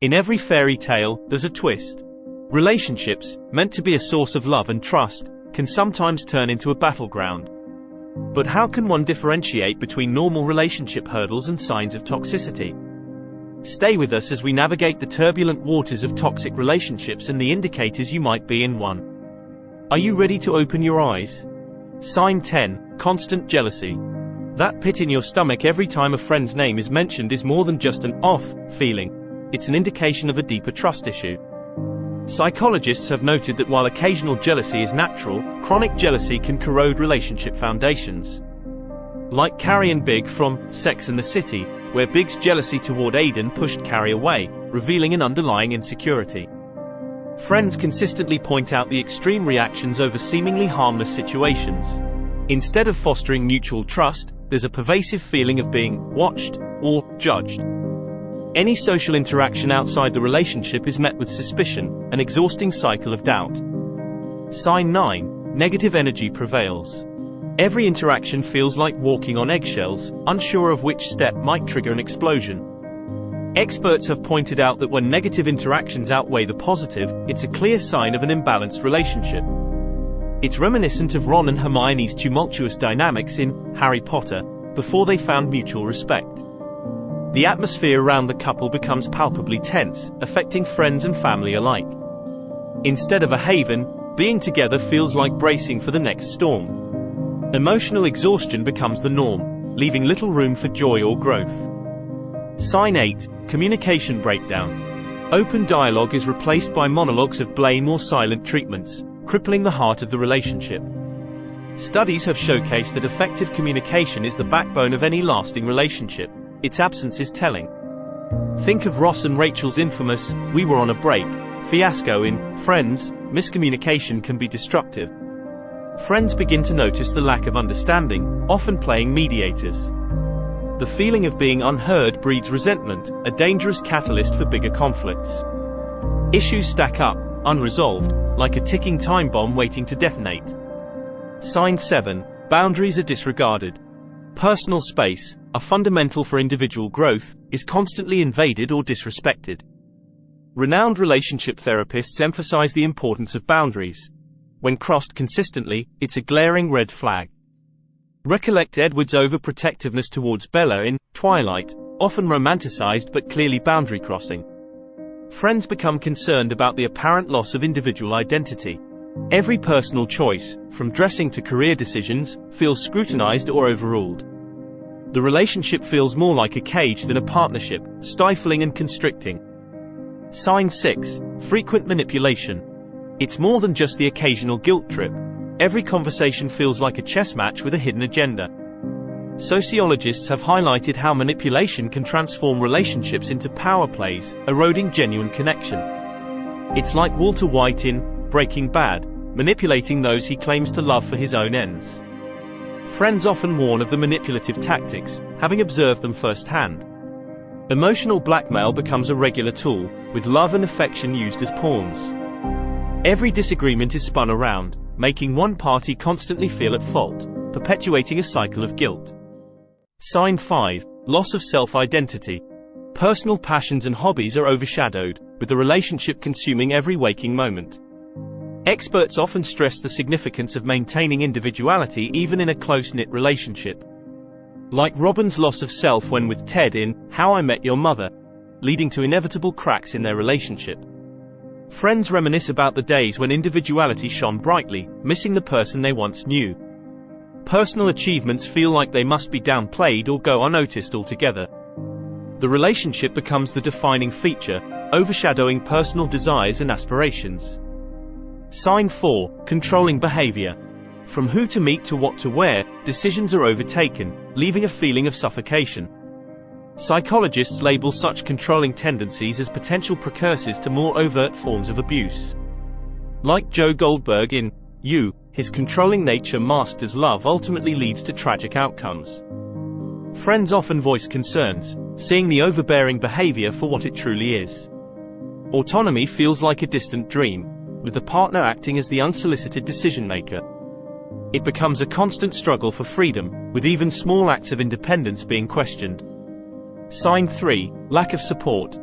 In every fairy tale, there's a twist. Relationships, meant to be a source of love and trust, can sometimes turn into a battleground. But how can one differentiate between normal relationship hurdles and signs of toxicity? Stay with us as we navigate the turbulent waters of toxic relationships and the indicators you might be in one. Are you ready to open your eyes? Sign 10. Constant jealousy. That pit in your stomach every time a friend's name is mentioned is more than just an off feeling. It's an indication of a deeper trust issue. Psychologists have noted that while occasional jealousy is natural, chronic jealousy can corrode relationship foundations. Like Carrie and Big from Sex and the City, where Big's jealousy toward Aidan pushed Carrie away, revealing an underlying insecurity. Friends consistently point out the extreme reactions over seemingly harmless situations. Instead of fostering mutual trust, there's a pervasive feeling of being watched or judged. Any social interaction outside the relationship is met with suspicion, an exhausting cycle of doubt. Sign 9. Negative energy prevails. Every interaction feels like walking on eggshells, unsure of which step might trigger an explosion. Experts have pointed out that when negative interactions outweigh the positive, it's a clear sign of an imbalanced relationship. It's reminiscent of Ron and Hermione's tumultuous dynamics in Harry Potter, before they found mutual respect. The atmosphere around the couple becomes palpably tense, affecting friends and family alike. Instead of a haven, being together feels like bracing for the next storm. Emotional exhaustion becomes the norm, leaving little room for joy or growth. Sign 8. Communication breakdown. Open dialogue is replaced by monologues of blame or silent treatments, crippling the heart of the relationship. Studies have showcased that effective communication is the backbone of any lasting relationship. Its absence is telling. Think of Ross and Rachel's infamous "we were on a break" fiasco in Friends. Miscommunication can be destructive. Friends begin to notice the lack of understanding, often playing mediators. The feeling of being unheard breeds resentment, a dangerous catalyst for bigger conflicts. Issues stack up, unresolved, like a ticking time bomb waiting to detonate. Sign 7. Boundaries are disregarded. Personal space, a fundamental for individual growth, is constantly invaded or disrespected. Renowned relationship therapists emphasize the importance of boundaries. When crossed consistently, it's a glaring red flag. Recollect Edward's overprotectiveness towards Bella in Twilight, often romanticized but clearly boundary crossing. Friends become concerned about the apparent loss of individual identity. Every personal choice, from dressing to career decisions, feels scrutinized or overruled. The relationship feels more like a cage than a partnership, stifling and constricting. Sign 6. Frequent manipulation. It's more than just the occasional guilt trip. Every conversation feels like a chess match with a hidden agenda. Sociologists have highlighted how manipulation can transform relationships into power plays, eroding genuine connection. It's like Walter White in Breaking Bad, manipulating those he claims to love for his own ends. Friends often warn of the manipulative tactics, having observed them firsthand. Emotional blackmail becomes a regular tool, with love and affection used as pawns. Every disagreement is spun around, making one party constantly feel at fault, perpetuating a cycle of guilt. Sign 5. Loss of self-identity. Personal passions and hobbies are overshadowed, with the relationship consuming every waking moment. Experts often stress the significance of maintaining individuality even in a close-knit relationship. Like Robin's loss of self when with Ted in How I Met Your Mother, leading to inevitable cracks in their relationship. Friends reminisce about the days when individuality shone brightly, missing the person they once knew. Personal achievements feel like they must be downplayed or go unnoticed altogether. The relationship becomes the defining feature, overshadowing personal desires and aspirations. Sign 4. Controlling behavior. From who to meet to what to wear, decisions are overtaken, leaving a feeling of suffocation. Psychologists label such controlling tendencies as potential precursors to more overt forms of abuse. Like Joe Goldberg in You, his controlling nature masked as love ultimately leads to tragic outcomes. Friends often voice concerns, seeing the overbearing behavior for what it truly is. Autonomy feels like a distant dream, with the partner acting as the unsolicited decision-maker. It becomes a constant struggle for freedom, with even small acts of independence being questioned. Sign 3. Lack of support.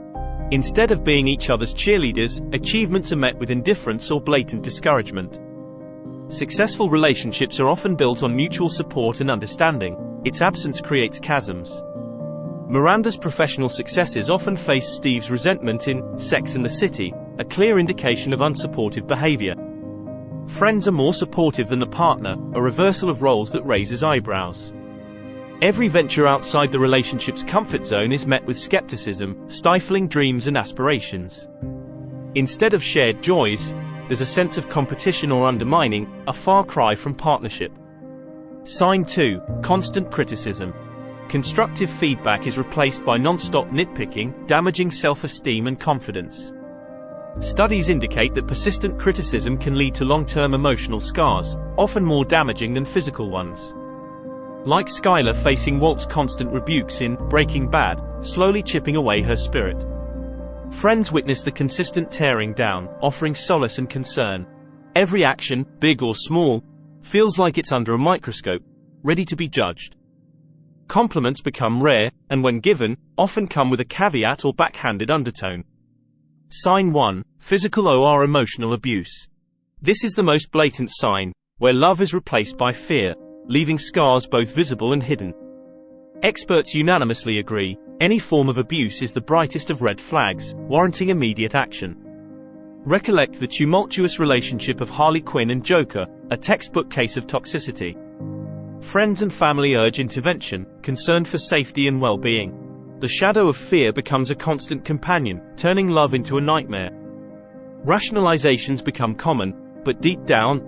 Instead of being each other's cheerleaders, achievements are met with indifference or blatant discouragement. Successful relationships are often built on mutual support and understanding. Its absence creates chasms. Miranda's professional successes often face Steve's resentment in Sex and the City, a clear indication of unsupportive behavior. Friends are more supportive than the partner, a reversal of roles that raises eyebrows. Every venture outside the relationship's comfort zone is met with skepticism, stifling dreams and aspirations. Instead of shared joys, there's a sense of competition or undermining, a far cry from partnership. Sign 2. Constant criticism. Constructive feedback is replaced by non-stop nitpicking, damaging self-esteem and confidence. Studies indicate that persistent criticism can lead to long-term emotional scars, often more damaging than physical ones. Like Skylar facing Walt's constant rebukes in Breaking Bad, slowly chipping away her spirit. Friends witness the consistent tearing down, offering solace and concern. Every action, big or small, feels like it's under a microscope, ready to be judged. Compliments become rare, and when given, often come with a caveat or backhanded undertone. Sign 1. Physical or emotional abuse. This is the most blatant sign, where love is replaced by fear, leaving scars both visible and hidden. Experts unanimously agree, any form of abuse is the brightest of red flags, warranting immediate action. Recollect the tumultuous relationship of Harley Quinn and Joker, a textbook case of toxicity. Friends and family urge intervention, concerned for safety and well-being. The shadow of fear becomes a constant companion, turning love into a nightmare. Rationalizations become common, but deep down,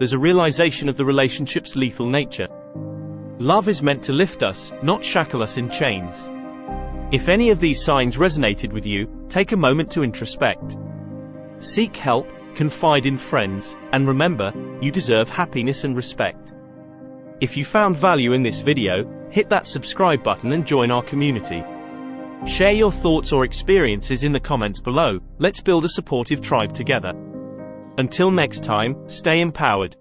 there's a realization of the relationship's lethal nature. Love is meant to lift us, not shackle us in chains. If any of these signs resonated with you, take a moment to introspect. Seek help, confide in friends, and remember, you deserve happiness and respect. If you found value in this video, hit that subscribe button and join our community. Share your thoughts or experiences in the comments below. Let's build a supportive tribe together. Until next time, stay empowered.